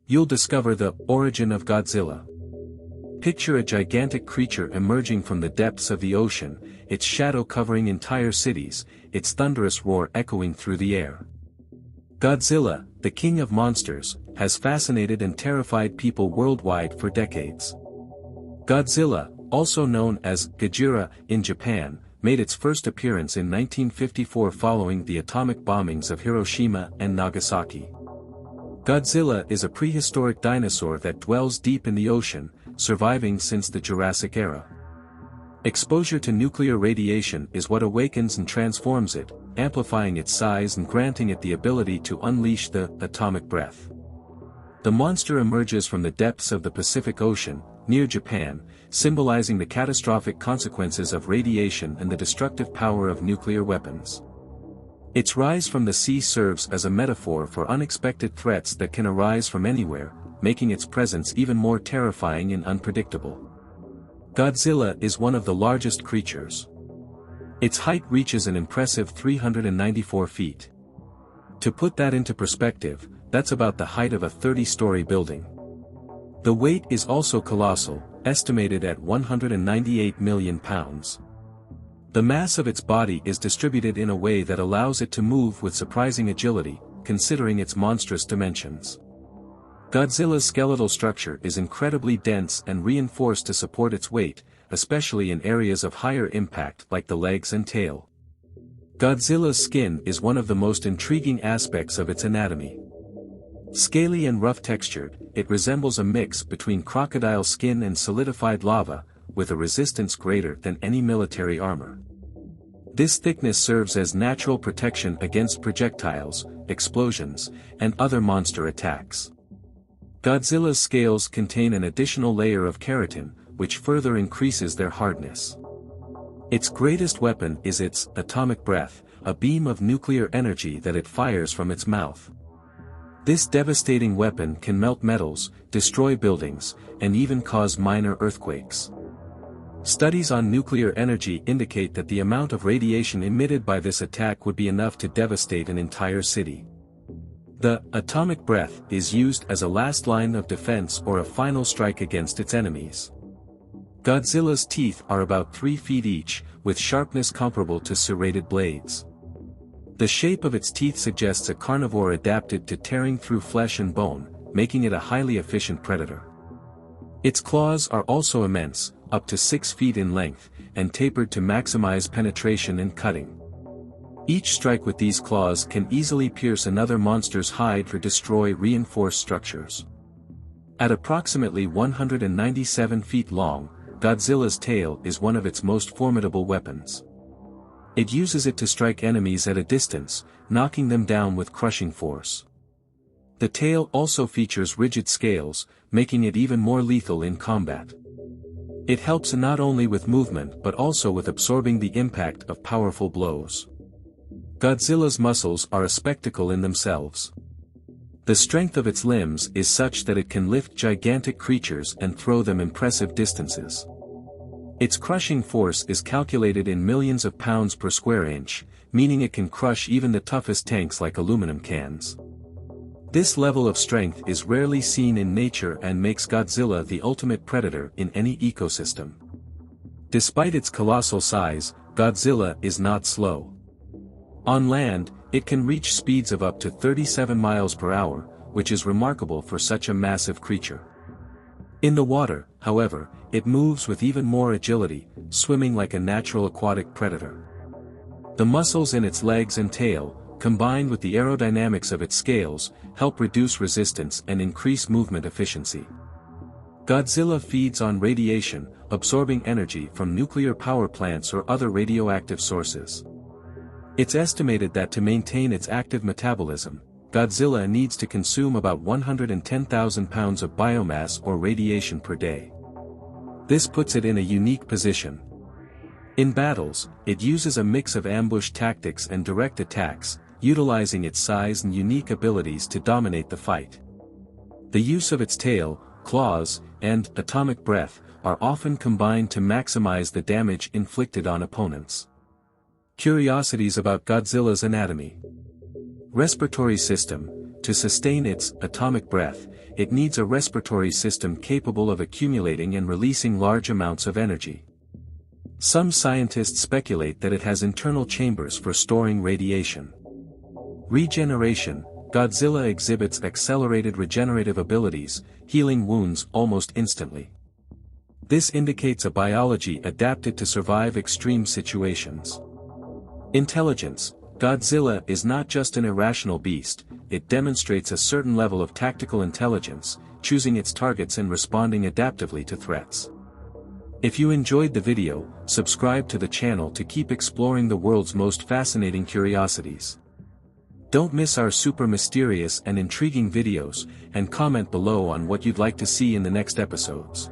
You'll discover the origin of Godzilla. Picture a gigantic creature emerging from the depths of the ocean, its shadow covering entire cities, its thunderous roar echoing through the air. Godzilla, the king of monsters, has fascinated and terrified people worldwide for decades. Godzilla, also known as Gojira in Japan, made its first appearance in 1954 following the atomic bombings of Hiroshima and Nagasaki. Godzilla is a prehistoric dinosaur that dwells deep in the ocean, surviving since the Jurassic era. Exposure to nuclear radiation is what awakens and transforms it, amplifying its size and granting it the ability to unleash the atomic breath. The monster emerges from the depths of the Pacific Ocean, near Japan, symbolizing the catastrophic consequences of radiation and the destructive power of nuclear weapons. Its rise from the sea serves as a metaphor for unexpected threats that can arise from anywhere, making its presence even more terrifying and unpredictable. Godzilla is one of the largest creatures. Its height reaches an impressive 394 feet. To put that into perspective, that's about the height of a 30-story building. The weight is also colossal, estimated at 198 million pounds. The mass of its body is distributed in a way that allows it to move with surprising agility, considering its monstrous dimensions. Godzilla's skeletal structure is incredibly dense and reinforced to support its weight, especially in areas of higher impact like the legs and tail. Godzilla's skin is one of the most intriguing aspects of its anatomy. Scaly and rough-textured, it resembles a mix between crocodile skin and solidified lava, with a resistance greater than any military armor. This thickness serves as natural protection against projectiles, explosions, and other monster attacks. Godzilla's scales contain an additional layer of keratin, which further increases their hardness. Its greatest weapon is its atomic breath, a beam of nuclear energy that it fires from its mouth. This devastating weapon can melt metals, destroy buildings, and even cause minor earthquakes. Studies on nuclear energy indicate that the amount of radiation emitted by this attack would be enough to devastate an entire city. The atomic breath is used as a last line of defense or a final strike against its enemies. Godzilla's teeth are about 3 feet each, with sharpness comparable to serrated blades. The shape of its teeth suggests a carnivore adapted to tearing through flesh and bone, making it a highly efficient predator. Its claws are also immense, up to 6 feet in length, and tapered to maximize penetration and cutting. Each strike with these claws can easily pierce another monster's hide or destroy reinforced structures. At approximately 197 feet long, Godzilla's tail is one of its most formidable weapons. It uses it to strike enemies at a distance, knocking them down with crushing force. The tail also features rigid scales, making it even more lethal in combat. It helps not only with movement but also with absorbing the impact of powerful blows. Godzilla's muscles are a spectacle in themselves. The strength of its limbs is such that it can lift gigantic creatures and throw them impressive distances. Its crushing force is calculated in millions of pounds per square inch, meaning it can crush even the toughest tanks like aluminum cans. This level of strength is rarely seen in nature and makes Godzilla the ultimate predator in any ecosystem. Despite its colossal size, Godzilla is not slow. On land, it can reach speeds of up to 37 miles per hour, which is remarkable for such a massive creature. In the water, however, it moves with even more agility, swimming like a natural aquatic predator. The muscles in its legs and tail, combined with the aerodynamics of its scales, help reduce resistance and increase movement efficiency. Godzilla feeds on radiation, absorbing energy from nuclear power plants or other radioactive sources. It's estimated that to maintain its active metabolism, Godzilla needs to consume about 110,000 pounds of biomass or radiation per day. This puts it in a unique position. In battles, it uses a mix of ambush tactics and direct attacks, utilizing its size and unique abilities to dominate the fight. The use of its tail, claws, and atomic breath are often combined to maximize the damage inflicted on opponents. Curiosities about Godzilla's anatomy. Respiratory system. To sustain its atomic breath, it needs a respiratory system capable of accumulating and releasing large amounts of energy. Some scientists speculate that it has internal chambers for storing radiation. Regeneration. Godzilla exhibits accelerated regenerative abilities, healing wounds almost instantly. This indicates a biology adapted to survive extreme situations. Intelligence. Godzilla is not just an irrational beast, it demonstrates a certain level of tactical intelligence, choosing its targets and responding adaptively to threats. If you enjoyed the video, subscribe to the channel to keep exploring the world's most fascinating curiosities. Don't miss our super mysterious and intriguing videos, and comment below on what you'd like to see in the next episodes.